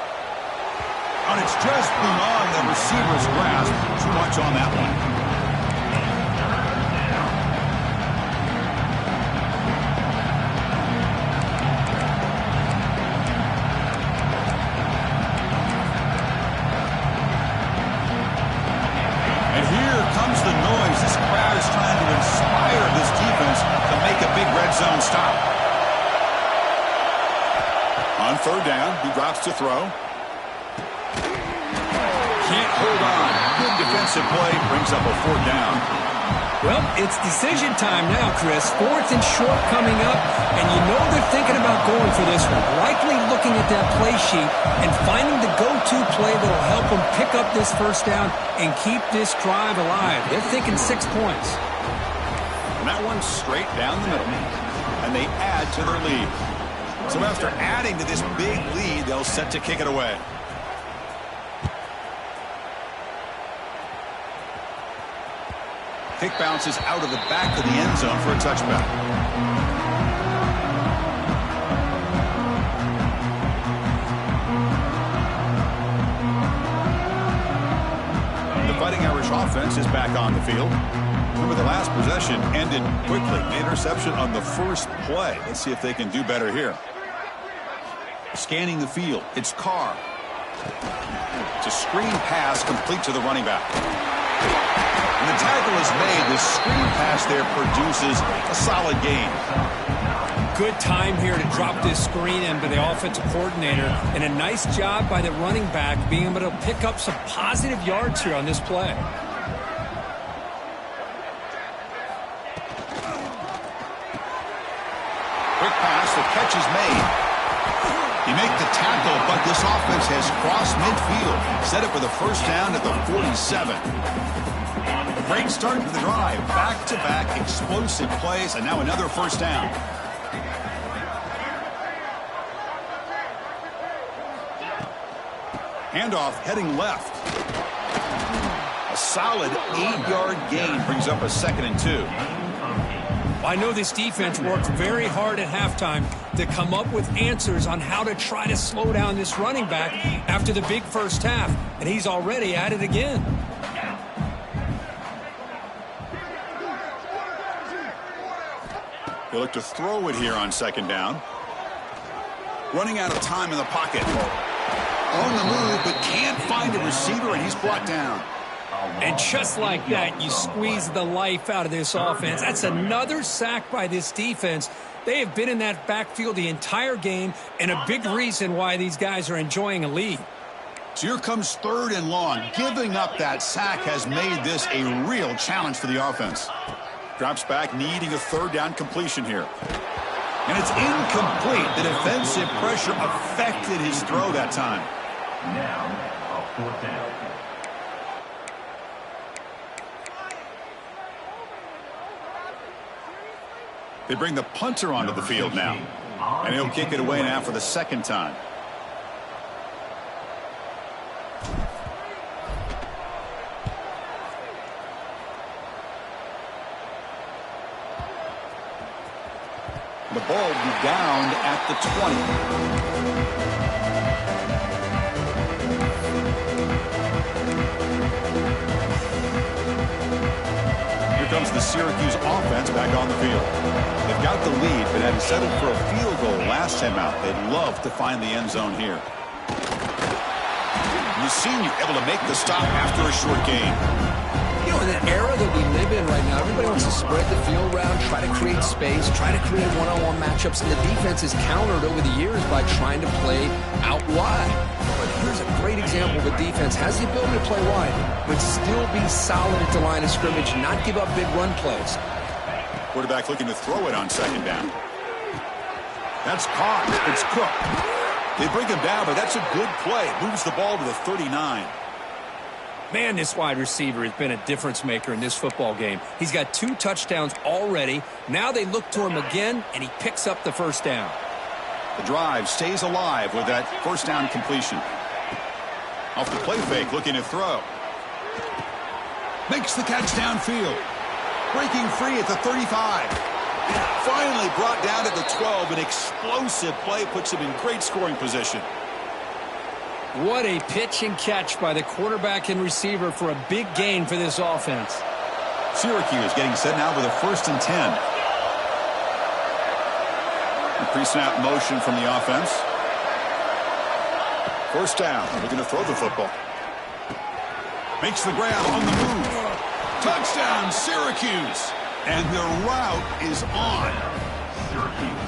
A: And it's just beyond the receiver's grasp. Too much on that one. And here comes the noise. This crowd is trying to inspire this defense to make a big red zone stop. On 3rd down, he drops to throw. Can't hold on. Good defensive play. Brings up a 4th down.
B: Well, it's decision time now, Chris. 4th and short coming up, and you know they're thinking about going for this one. Likely looking at that play sheet and finding the go-to play that will help them pick up this 1st down and keep this drive alive. They're thinking 6 points.
A: And that one's straight down the middle. And they add to their lead. So after adding to this big lead, they'll set to kick it away. Kick bounces out of the back of the end zone for a touchback. The Fighting Irish offense is back on the field. Remember, the last possession ended quickly. An interception on the first play. Let's see if they can do better here. Scanning the field, it's Carr. It's a screen pass complete to the running back. And the tackle is made. The screen pass there produces a solid gain.
B: Good time here to drop this screen in by the offensive coordinator, and a nice job by the running back being able to pick up some positive yards here on this play.
A: Quick pass, the catch is made. He make the tackle, but this offense has crossed midfield. Set it for the first down at the 47. Great start to the drive. Back-to-back explosive plays, and now another first down. Handoff heading left. A solid 8-yard gain brings up a 2nd and 2.
B: I know this defense worked very hard at halftime to come up with answers on how to try to slow down this running back after the big first half, and he's already at it again.
A: They look to throw it here on 2nd down. Running out of time in the pocket. On the move, but can't find a receiver, and he's brought down.
B: And just like that, you squeeze the life out of this offense. That's another sack by this defense. They have been in that backfield the entire game, and a big reason why these guys are enjoying a lead.
A: So here comes 3rd and long. Giving up that sack has made this a real challenge for the offense. Drops back, needing a 3rd down completion here. And it's incomplete. The defensive pressure affected his throw that time.
C: Now, a 4th down.
A: They bring the punter onto the field now. And he'll kick it away now for the 2nd time. The ball will be down at the 20. Here comes the Syracuse offense back on the field. They've got the lead, but had settled for a field goal last time out. They'd love to find the end zone here. The senior able to make the stop after a short gain.
D: You know, in the era that we live in right now, everybody wants to spread the field around, try to create space, try to create one-on-one matchups, and the defense is countered over the years by trying to play out wide. But here's a great example of a defense has the ability to play wide, but still be solid at the line of scrimmage, not give up big run plays.
A: Quarterback looking to throw it on 2nd down. That's caught. It's Cook. They bring him down, but that's a good play. Moves the ball to the 39.
B: Man, this wide receiver has been a difference maker in this football game. He's got 2 touchdowns already. Now they look to him again, and he picks up the first down.
A: The drive stays alive with that first down completion. Off the play fake, looking to throw. Makes the catch downfield. Breaking free at the 35. Finally brought down at the 12. An explosive play puts him in great scoring position.
B: What a pitch and catch by the quarterback and receiver for a big gain for this offense.
A: Syracuse getting set now with a 1st and 10. Pre-snap motion from the offense. First down, looking to throw the football. Makes the grab on the move. Touchdown, Syracuse. And their route is on.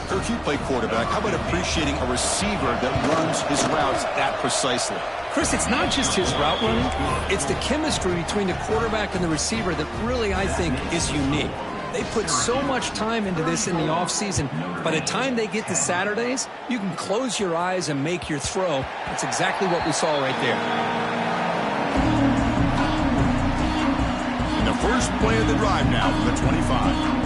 A: Kirk, you play quarterback. How about appreciating a receiver that runs his routes that precisely?
B: Chris, it's not just his route running. It's the chemistry between the quarterback and the receiver that really, I think, is unique. They put so much time into this in the offseason. By the time they get to Saturdays, you can close your eyes and make your throw. That's exactly what we saw right there.
A: The first play of the drive now from the 25.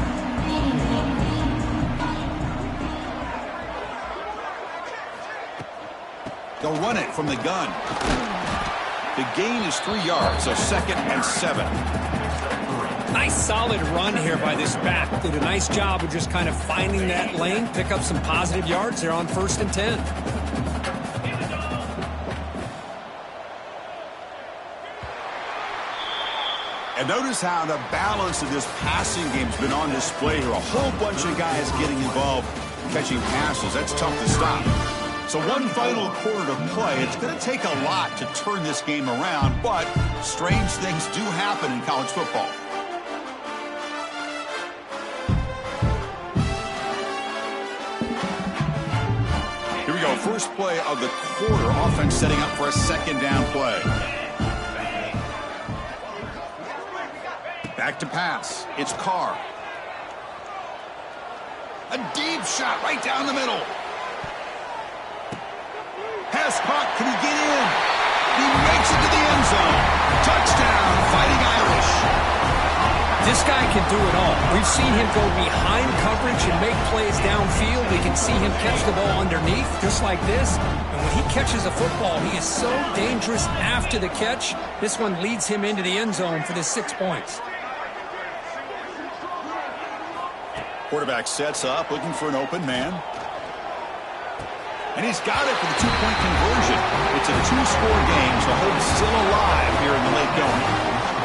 A: They'll run it from the gun. The gain is 3 yards, so 2nd and 7.
B: Nice solid run here by this back. Did a nice job of just kind of finding that lane, pick up some positive yards there on 1st and 10.
A: And notice how the balance of this passing game has been on display here. A whole bunch of guys getting involved catching passes. That's tough to stop. So one final quarter to play. It's going to take a lot to turn this game around, but strange things do happen in college football. Here we go. First play of the quarter. Offense setting up for a 2nd down play. Back to pass. It's Carr. A deep shot right down the middle. Pass caught. Can he get in? He makes it to the end zone. Touchdown, Fighting Irish.
B: This guy can do it all. We've seen him go behind coverage and make plays downfield. We can see him catch the ball underneath, just like this. And when he catches a football, he is so dangerous after the catch. This one leads him into the end zone for the 6 points.
A: Quarterback sets up, looking for an open man. And he's got it for the 2-point conversion. It's a 2-score game, so hope's still alive here in the late going.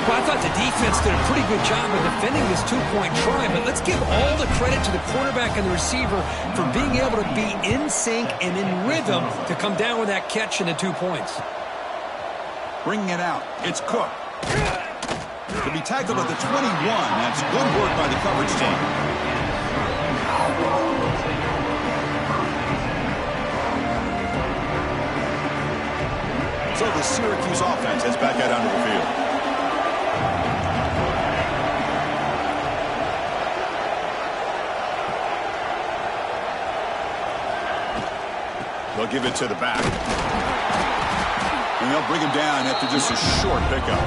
B: Well, I thought the defense did a pretty good job of defending this 2-point try, but let's give all the credit to the quarterback and the receiver for being able to be in sync and in rhythm to come down with that catch and the 2 points.
A: Bringing it out. It's Cook. To be tackled at the 21. That's good work by the coverage team. So the Syracuse offense heads back out onto the field. They'll give it to the back. And they'll bring him down after just a short pickup.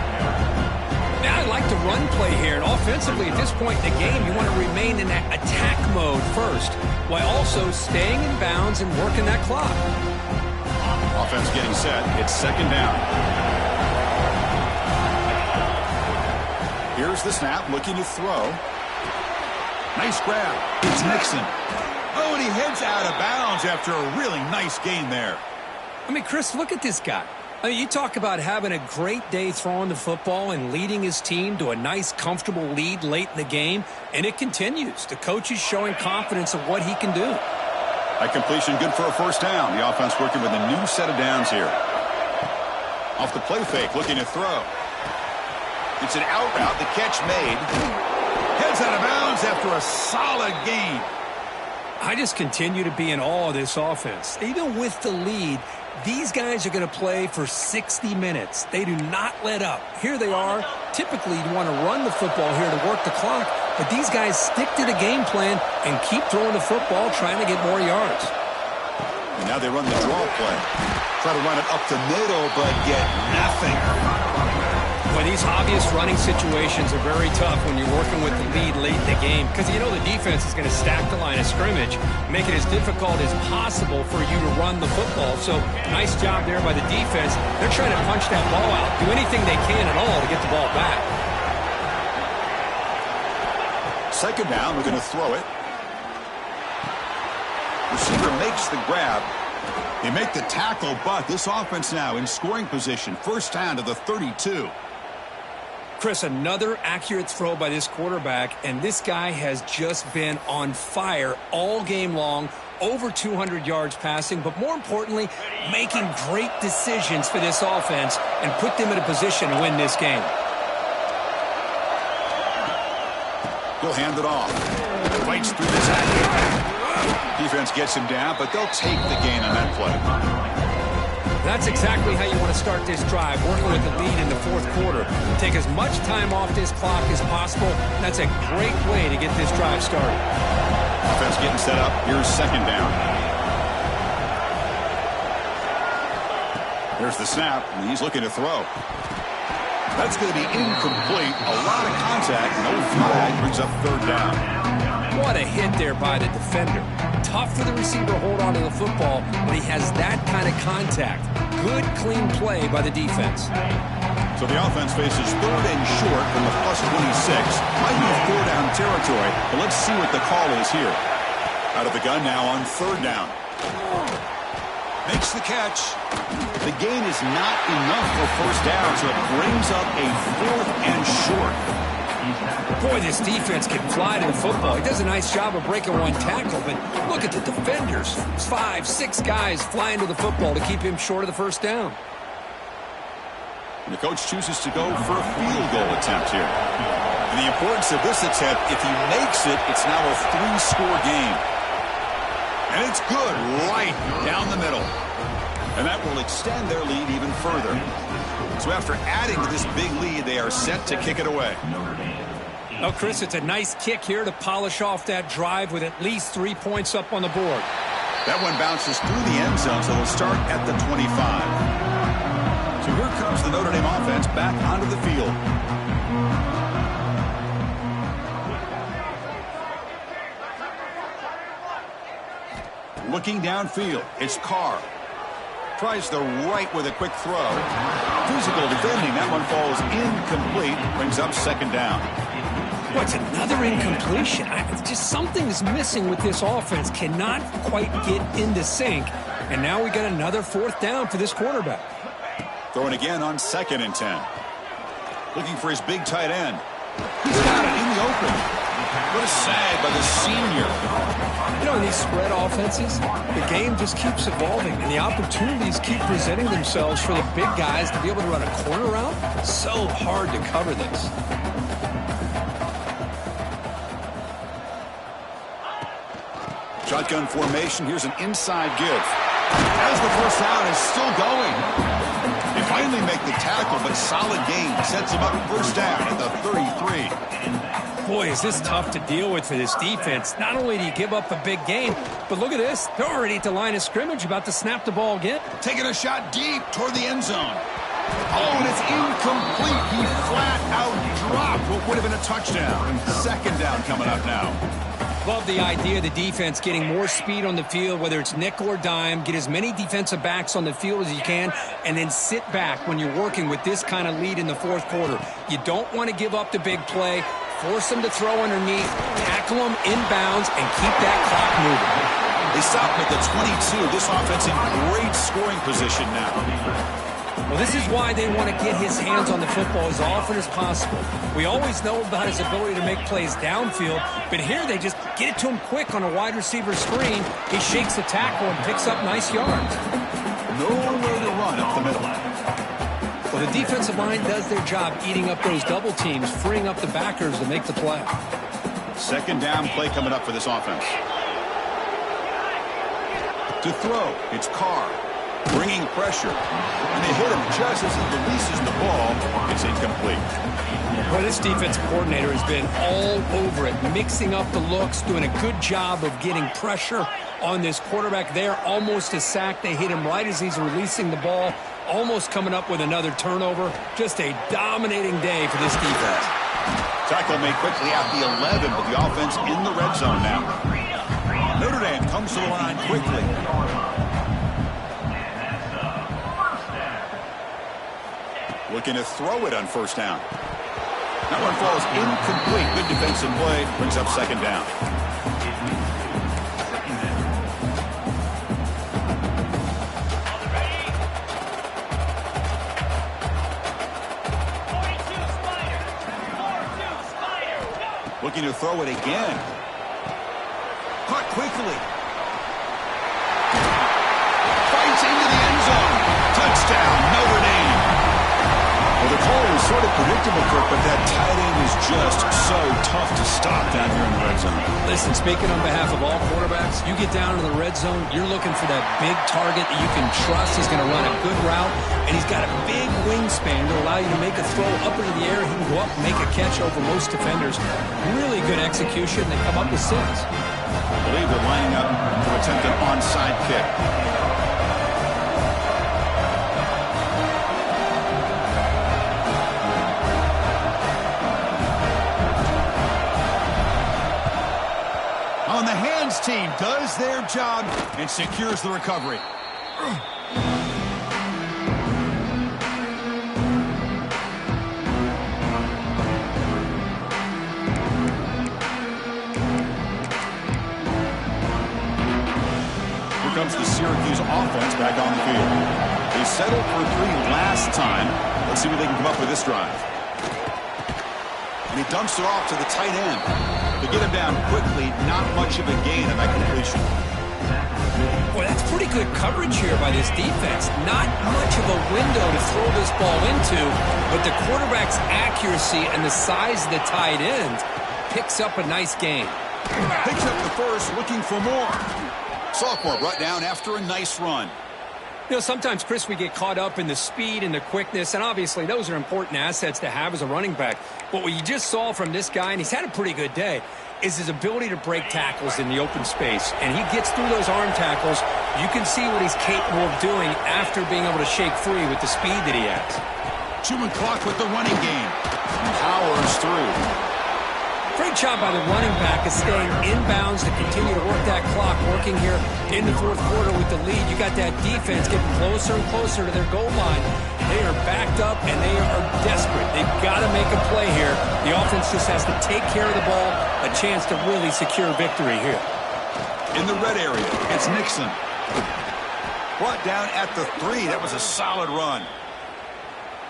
B: Now, I like the run play here. And offensively, at this point in the game, you want to remain in that attack mode first, while also staying in bounds and working that clock.
A: Offense getting set. It's 2nd down. Here's the snap, looking to throw. Nice grab. It's Nixon. Oh, and he heads out of bounds after a really nice gain there.
B: I mean, Chris, look at this guy. I mean, you talk about having a great day throwing the football and leading his team to a nice, comfortable lead late in the game, and it continues. The coach is showing confidence of what he can do.
A: That completion good for a 1st down. The offense working with a new set of downs here. Off the play fake, looking to throw. It's an out route. The catch made. Heads out of bounds after a solid gain.
B: I just continue to be in awe of this offense. Even with the lead, these guys are going to play for 60 minutes. They do not let up. Here they are. Typically, you want to run the football here to work the clock, but these guys stick to the game plan and keep throwing the football, trying to get more yards.
A: And now they run the draw play. Try to run it up the middle, but get nothing.
B: Well, these obvious running situations are very tough when you're working with the lead late in the game because you know the defense is going to stack the line of scrimmage, make it as difficult as possible for you to run the football. So nice job there by the defense. They're trying to punch that ball out, do anything they can at all to get the ball back.
A: 2nd down, we're going to throw it. Receiver makes the grab. They make the tackle, but this offense now in scoring position. 1st down to the 32.
B: Chris, another accurate throw by this quarterback, and this guy has just been on fire all game long, over 200 yards passing, but more importantly, making great decisions for this offense and put them in a position to win this game.
A: He'll hand it off. Fights through this action. Defense gets him down, but they'll take the gain on that play.
B: That's exactly how you want to start this drive, working with the lead in the 4th quarter. Take as much time off this clock as possible. That's a great way to get this drive started.
A: Offense getting set up. Here's 2nd down. There's the snap, and he's looking to throw. That's going to be incomplete. A lot of contact. No flag. Brings up 3rd down.
B: What a hit there by the defender. tough for the receiver to hold on to the football when he has that kind of contact. Good, clean play by the defense.
A: So the offense faces third and short from the +26. Might be 4-down territory, but let's see what the call is here. Out of the gun now on third down. Makes the catch. The gain is not enough for first down, so it brings up a 4th and short.
B: Boy, this defense can fly to the football. He does a nice job of breaking one tackle, but look at the defenders. 5, 6 guys flying to the football to keep him short of the first down.
A: And the coach chooses to go for a field goal attempt here. And the importance of this attempt, if he makes it, it's now a 3-score game. And it's good right down the middle. And that will extend their lead even further. So after adding to this big lead, they are set to kick it away.
B: Well, Chris, it's a nice kick here to polish off that drive with at least 3 points up on the board.
A: That one bounces through the end zone, so they'll start at the 25. So here comes the Notre Dame offense back onto the field. Looking downfield, it's Carr. Tries the right with a quick throw. Physical defending, that one falls incomplete, brings up second down.
B: What's another incompletion? Just something is missing with this offense. Cannot quite get into sync. And now we got another 4th down for this quarterback.
A: Throwing again on 2nd and 10. Looking for his big tight end. He's got it in the open. What a sag by the senior.
B: You know, in these spread offenses, the game just keeps evolving, and the opportunities keep presenting themselves for the big guys to be able to run a corner route. So hard to cover this.
A: Shotgun formation. Here's an inside give. As the first down is still going. They finally make the tackle, but solid gain sets them up first down at the 33.
B: Boy, is this tough to deal with for this defense. Not only do you give up a big gain, but look at this. They're already at the line of scrimmage, about to snap the ball again.
A: Taking a shot deep toward the end zone. Oh, and it's incomplete. He flat out dropped what would have been a touchdown. Second down coming up now.
B: Love the idea of the defense getting more speed on the field, whether it's nickel or dime. Get as many defensive backs on the field as you can, and then sit back when you're working with this kind of lead in the 4th quarter. You don't want to give up the big play. Force them to throw underneath, tackle them inbounds, and keep that clock moving.
A: They stop at the 22. This offense in great scoring position now.
B: Well, this is why they want to get his hands on the football as often as possible. We always know about his ability to make plays downfield, but here they just get it to him quick on a wide receiver screen. He shakes the tackle and picks up nice yards.
A: Nowhere to run up the middle.
B: Well, the defensive line does their job eating up those double teams, freeing up the backers to make the play.
A: Second down play coming up for this offense. To throw, it's Carr. Bringing pressure. And they hit him just as he releases the ball. It's incomplete.
B: Well, this defensive coordinator has been all over it, mixing up the looks, doing a good job of getting pressure on this quarterback there. Almost a sack. They hit him right as he's releasing the ball. Almost coming up with another turnover. Just a dominating day for this defense.
A: Tackle made quickly at the 11, but the offense in the red zone now. Notre Dame comes to the line quickly. Looking to throw it on first down. That one falls incomplete. Good defensive play. Brings up second down. Looking to throw it again. Caught quickly. Fights into the end zone. Touchdown, Notre Dame. Well, the call was sort of predictable, Kirk, but that tight end is just so tough to stop down here in the red zone.
B: Listen, speaking on behalf of all quarterbacks, you get down to the red zone, you're looking for that big target that you can trust is going to run a good route, and he's got a big wingspan to allow you to make a throw up into the air. He can go up and make a catch over most defenders. Really good execution. They come up with 6.
A: I believe they're lining up to attempt an onside kick. On the hands team, does their job and secures the recovery. Here comes the Syracuse offense back on the field. They settled for 3 last time. Let's see what they can come up with this drive. And he dumps it off to the tight end. To get him down quickly, not much of a gain on that completion.
B: Boy, that's pretty good coverage here by this defense. Not much of a window to throw this ball into, but the quarterback's accuracy and the size of the tight end picks up a nice gain.
A: Picks up the first, looking for more. Sophomore brought down after a nice run.
B: You know, sometimes, Chris, we get caught up in the speed and the quickness, and obviously those are important assets to have as a running back. But what you just saw from this guy, and he's had a pretty good day, is his ability to break tackles in the open space. And he gets through those arm tackles. You can see what he's capable of doing after being able to shake free with the speed that he has.
A: Chewing clock with the running game. Powers through.
B: Great job by the running back of staying inbounds to continue to work that clock, working here in the fourth quarter with the lead. You got that defense getting closer and closer to their goal line. They are backed up, and they are desperate. They've got to make a play here. The offense just has to take care of the ball, a chance to really secure victory here.
A: In the red area, it's Nixon. Brought down at the 3. That was a solid run.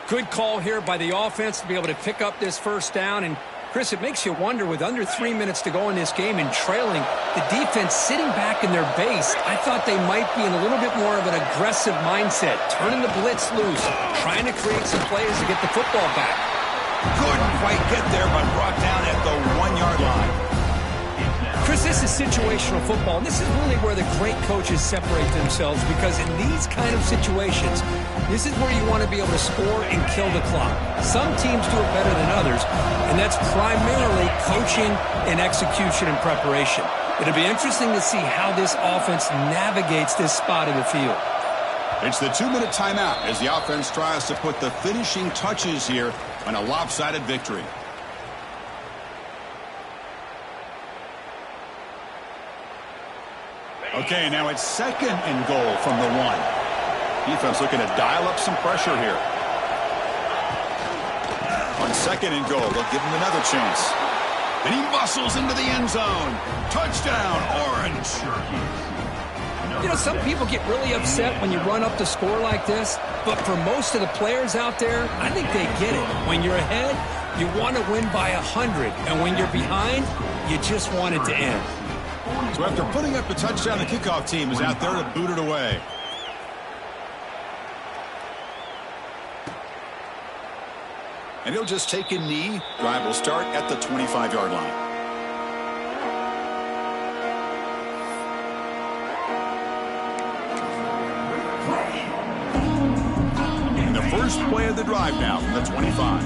B: Good call here by the offense to be able to pick up this first down. And Chris, it makes you wonder, with under 3 minutes to go in this game and trailing, the defense sitting back in their base, I thought they might be in a little bit more of an aggressive mindset, turning the blitz loose, trying to create some plays to get the football back.
A: Couldn't quite get there, but brought down at the 1-yard line.
B: Chris, this is situational football, and this is really where the great coaches separate themselves, because in these kind of situations, this is where you want to be able to score and kill the clock. Some teams do it better than others, and that's primarily coaching and execution and preparation. It'll be interesting to see how this offense navigates this spot of the field.
A: It's the 2-minute timeout as the offense tries to put the finishing touches here on a lopsided victory. Okay, now it's 2nd and goal from the 1. Defense looking to dial up some pressure here. On 2nd and goal, they'll give him another chance. And he muscles into the end zone. Touchdown, Orange.
B: You know, some people get really upset when you run up the score like this, but for most of the players out there, I think they get it. When you're ahead, you want to win by 100, and when you're behind, you just want it to end.
A: So after putting up the touchdown, the kickoff team is out there to boot it away. And he'll just take a knee. Drive will start at the 25-yard line. And the first play of the drive now from the 25.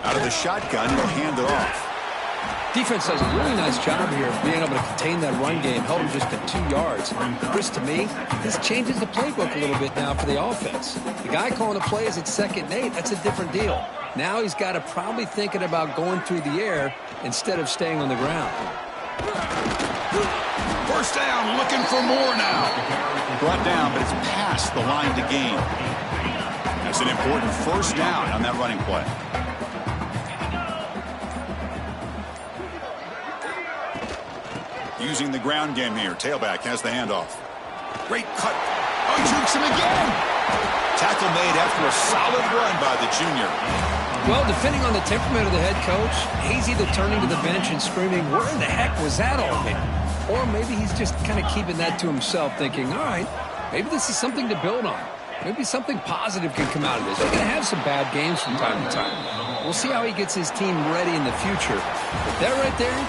A: Out of the shotgun, he'll hand it off.
B: Defense does a really nice job here of being able to contain that run game, held him just at 2 yards. Chris, to me, this changes the playbook a little bit now for the offense. The guy calling the plays at 2nd and 8, that's a different deal. Now he's got to probably thinking about going through the air instead of staying on the ground.
A: First down, looking for more now. Brought down, but it's past the line to gain. That's an important first down on that running play. Using the ground game here. Tailback has the handoff. Great cut. Oh, he jukes him again. Tackle made after a solid run by the junior.
B: Well, depending on the temperament of the head coach, he's either turning to the bench and screaming, where in the heck was that all been? Or maybe he's just kind of keeping that to himself, thinking, all right, maybe this is something to build on. Maybe something positive can come out of this. They're going to have some bad games from time to time. We'll see how he gets his team ready in the future. But that right there